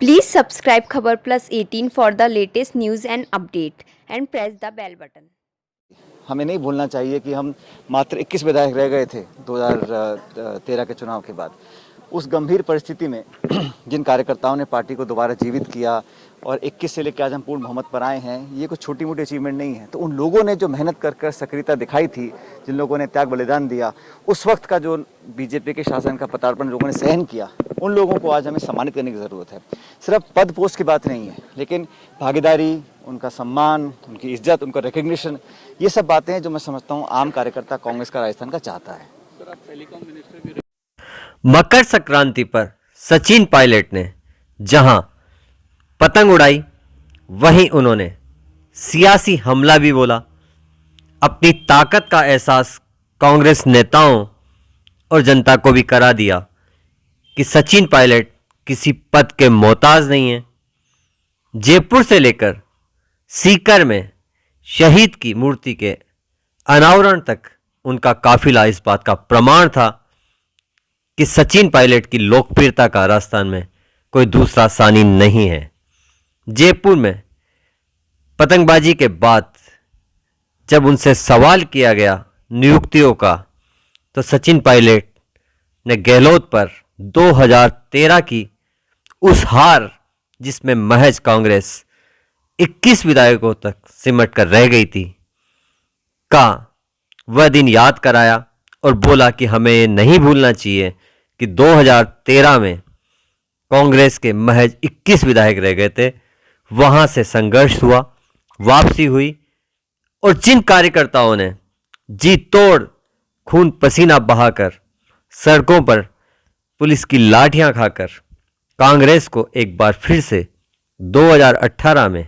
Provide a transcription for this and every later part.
Please subscribe Khabar Plus 18 for the latest news and update and press the bell button. हमें नहीं भूलना चाहिए कि हम मात्र 21 विधायक रह गए थे 2013 के चुनाव के बाद। उस गंभीर परिस्थिति में जिन कार्यकर्ताओं ने पार्टी को दोबारा जीवित किया और 21 से लेकर आज हम पूर्ण बहुमत पर आए हैं, ये कोई छोटी मोटी अचीवमेंट नहीं है। तो उन लोगों ने जो मेहनत कर सक्रियता दिखाई थी, जिन लोगों ने त्याग बलिदान दिया, उस वक्त का जो बीजेपी के शासन का पदार्पण लोगों ने सहन किया, उन लोगों को आज हमें सम्मानित करने की ज़रूरत है। सिर्फ पद पोस्ट की बात नहीं है, लेकिन भागीदारी, उनका सम्मान, उनकी इज्जत, उनका रिकग्निशन, ये सब बातें हैं जो मैं समझता हूँ आम कार्यकर्ता कांग्रेस का राजस्थान का चाहता है। मकर संक्रांति पर सचिन पायलट ने जहां पतंग उड़ाई, वहीं उन्होंने सियासी हमला भी बोला। अपनी ताकत का एहसास कांग्रेस नेताओं और जनता को भी करा दिया कि सचिन पायलट किसी पद के मोहताज नहीं है। जयपुर से लेकर सीकर में शहीद की मूर्ति के अनावरण तक उनका काफिला इस बात का प्रमाण था कि सचिन पायलट की लोकप्रियता का राजस्थान में कोई दूसरा सानी नहीं है। जयपुर में पतंगबाजी के बाद जब उनसे सवाल किया गया नियुक्तियों का, तो सचिन पायलट ने गहलोत पर 2013 की उस हार, जिसमें महज कांग्रेस 21 विधायकों तक सिमट कर रह गई थी, का वह दिन याद कराया और बोला कि हमें ये नहीं भूलना चाहिए कि 2013 में कांग्रेस के महज 21 विधायक रह गए थे। वहां से संघर्ष हुआ, वापसी हुई और जिन कार्यकर्ताओं ने जी तोड़ खून पसीना बहाकर सड़कों पर पुलिस की लाठियां खाकर कांग्रेस को एक बार फिर से 2018 में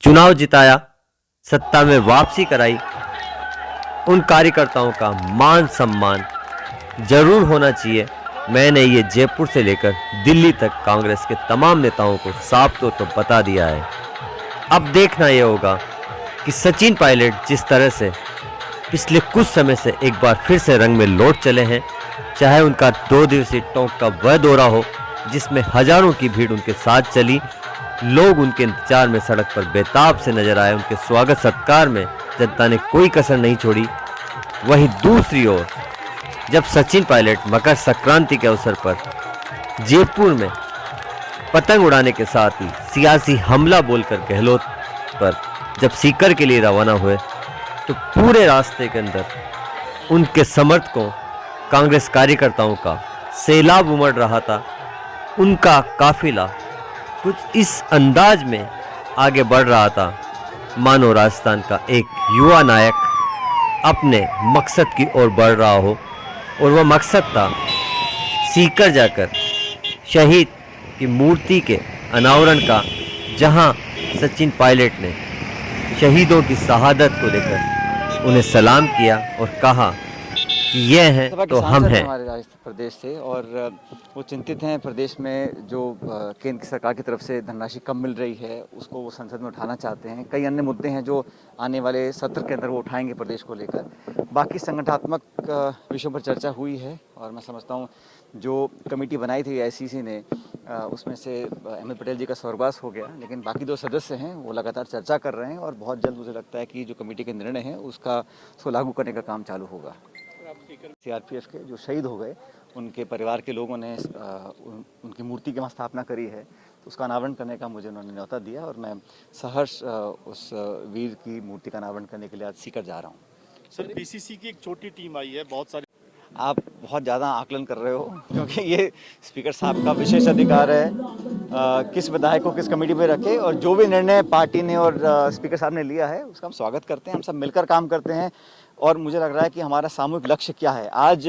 चुनाव जिताया, सत्ता में वापसी कराई, उन कार्यकर्ताओं का मान सम्मान जरूर होना चाहिए। मैंने ये जयपुर से लेकर दिल्ली तक कांग्रेस के तमाम नेताओं को साफ तौर पर बता दिया है। अब देखना यह होगा कि सचिन पायलट जिस तरह से पिछले कुछ समय से एक बार फिर से रंग में लौट चले हैं, चाहे उनका 2 दिवसीय टोंक का वह दौरा हो जिसमें हजारों की भीड़ उनके साथ चली, लोग उनके इंतजार में सड़क पर बेताब से नजर आए, उनके स्वागत सत्कार में जनता ने कोई कसर नहीं छोड़ी। वहीं दूसरी ओर जब सचिन पायलट मकर संक्रांति के अवसर पर जयपुर में पतंग उड़ाने के साथ ही सियासी हमला बोलकर गहलोत पर जब सीकर के लिए रवाना हुए, तो पूरे रास्ते के अंदर उनके समर्थकों, कांग्रेस कार्यकर्ताओं का सैलाब उमड़ रहा था। उनका काफिला कुछ इस अंदाज में आगे बढ़ रहा था मानो राजस्थान का एक युवा नायक अपने मकसद की ओर बढ़ रहा हो, और वह मकसद था सीकर जाकर शहीद की मूर्ति के अनावरण का, जहां सचिन पायलट ने शहीदों की शहादत को लेकर उन्हें सलाम किया और कहा कि ये हैं तो हम हैं। हमारे राजस्थान प्रदेश से, और वो चिंतित हैं प्रदेश में जो केंद्र की सरकार की तरफ से धनराशि कम मिल रही है, उसको वो संसद में उठाना चाहते हैं। कई अन्य मुद्दे हैं जो आने वाले सत्र के अंदर वो उठाएंगे प्रदेश को लेकर। बाकी संगठनात्मक विषयों पर चर्चा हुई है, और मैं समझता हूँ जो कमेटी बनाई थी आईसीसी ने, उसमें से अहमद पटेल जी का स्वर्गवास हो गया, लेकिन बाकी 2 सदस्य हैं वो लगातार चर्चा कर रहे हैं, और बहुत जल्द मुझे लगता है कि जो कमेटी के निर्णय हैं उसको लागू करने का काम चालू होगा। सीआरपीएफ के जो शहीद हो गए, उनके परिवार के लोगों ने उनकी मूर्ति की वहाँ स्थापना करी है, तो उसका अनावरण करने का मुझे उन्होंने न्योता दिया, और मैं सहर्ष उस वीर की मूर्ति का अनावरण करने के लिए आज सीकर जा रहा हूँ। सर, बीसीसी की एक छोटी टीम आई है, बहुत सारी। आप बहुत ज़्यादा आकलन कर रहे हो, क्योंकि ये स्पीकर साहब का विशेष अधिकार है किस विधायक को किस कमेटी में रखे, और जो भी निर्णय पार्टी ने और स्पीकर साहब ने लिया है उसका हम स्वागत करते हैं। हम सब मिलकर काम करते हैं, और मुझे लग रहा है कि हमारा सामूहिक लक्ष्य क्या है। आज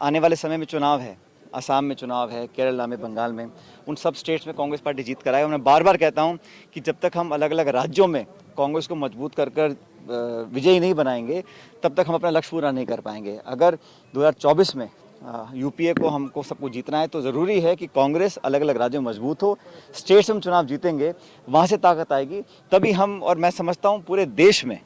आने वाले समय में चुनाव है, असम में चुनाव है, केरला में, बंगाल में, उन सब स्टेट्स में कांग्रेस पार्टी जीत कर आए। और मैं बार बार कहता हूं कि जब तक हम अलग अलग राज्यों में कांग्रेस को मजबूत कर विजयी नहीं बनाएंगे, तब तक हम अपना लक्ष्य पूरा नहीं कर पाएंगे। अगर 2024 में यूपीए को हमको सबको जीतना है, तो ज़रूरी है कि कांग्रेस अलग अलग राज्यों में मजबूत हो। स्टेट्स में चुनाव जीतेंगे, वहाँ से ताकत आएगी, तभी हम, और मैं समझता हूँ पूरे देश में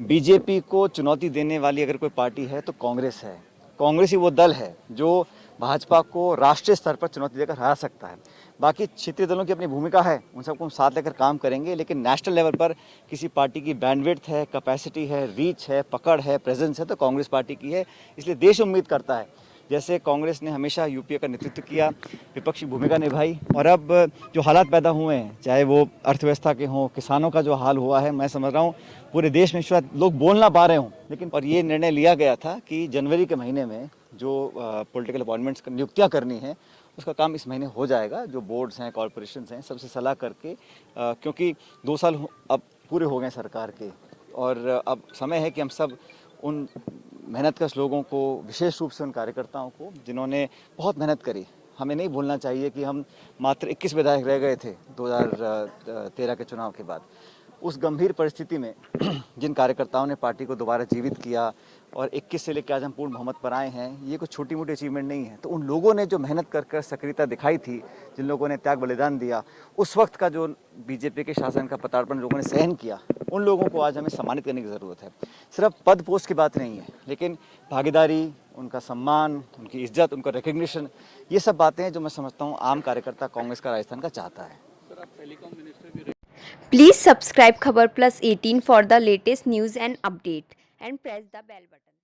बीजेपी को चुनौती देने वाली अगर कोई पार्टी है तो कांग्रेस है। कांग्रेस ही वो दल है जो भाजपा को राष्ट्रीय स्तर पर चुनौती देकर हरा सकता है। बाकी क्षेत्रीय दलों की अपनी भूमिका है, उन सबको हम साथ लेकर काम करेंगे, लेकिन नेशनल लेवल पर किसी पार्टी की बैंडविड्थ है, कैपेसिटी है, रीच है, पकड़ है, प्रेजेंस है तो कांग्रेस पार्टी की है। इसलिए देश उम्मीद करता है, जैसे कांग्रेस ने हमेशा यूपीए का नेतृत्व किया, विपक्षी भूमिका निभाई, और अब जो हालात पैदा हुए हैं, चाहे वो अर्थव्यवस्था के हों, किसानों का जो हाल हुआ है, मैं समझ रहा हूँ पूरे देश में शायद लोग बोल ना पा रहे हों, लेकिन और ये निर्णय लिया गया था कि जनवरी के महीने में जो पॉलिटिकल अपॉइंटमेंट्स नियुक्तियाँ करनी है उसका काम इस महीने हो जाएगा। जो बोर्ड्स हैं, कॉरपोरेशंस हैं, सबसे सलाह करके, क्योंकि 2 साल अब पूरे हो गए सरकार के, और अब समय है कि हम सब उन मेहनतकश लोगों को, विशेष रूप से उन कार्यकर्ताओं को जिन्होंने बहुत मेहनत करी, हमें नहीं भूलना चाहिए कि हम मात्र 21 विधायक रह गए थे 2013 के चुनाव के बाद। उस गंभीर परिस्थिति में जिन कार्यकर्ताओं ने पार्टी को दोबारा जीवित किया और 21 से लेकर आज हम पूर्ण बहुमत पर आए हैं, ये कुछ छोटी मोटी अचीवमेंट नहीं है। तो उन लोगों ने जो मेहनत कर सक्रियता दिखाई थी, जिन लोगों ने त्याग बलिदान दिया, उस वक्त का जो बीजेपी के शासन का पदार्पण लोगों ने सहन किया, उन लोगों को आज हमें सम्मानित करने की ज़रूरत है। सिर्फ पद पोस्ट की बात नहीं है, लेकिन भागीदारी, उनका सम्मान, उनकी इज्जत, उनका रिकग्निशन, ये सब बातें हैं जो मैं समझता हूँ आम कार्यकर्ता कांग्रेस का राजस्थान का चाहता है। Please subscribe Khabar Plus 18 for the latest news and update and press the bell button.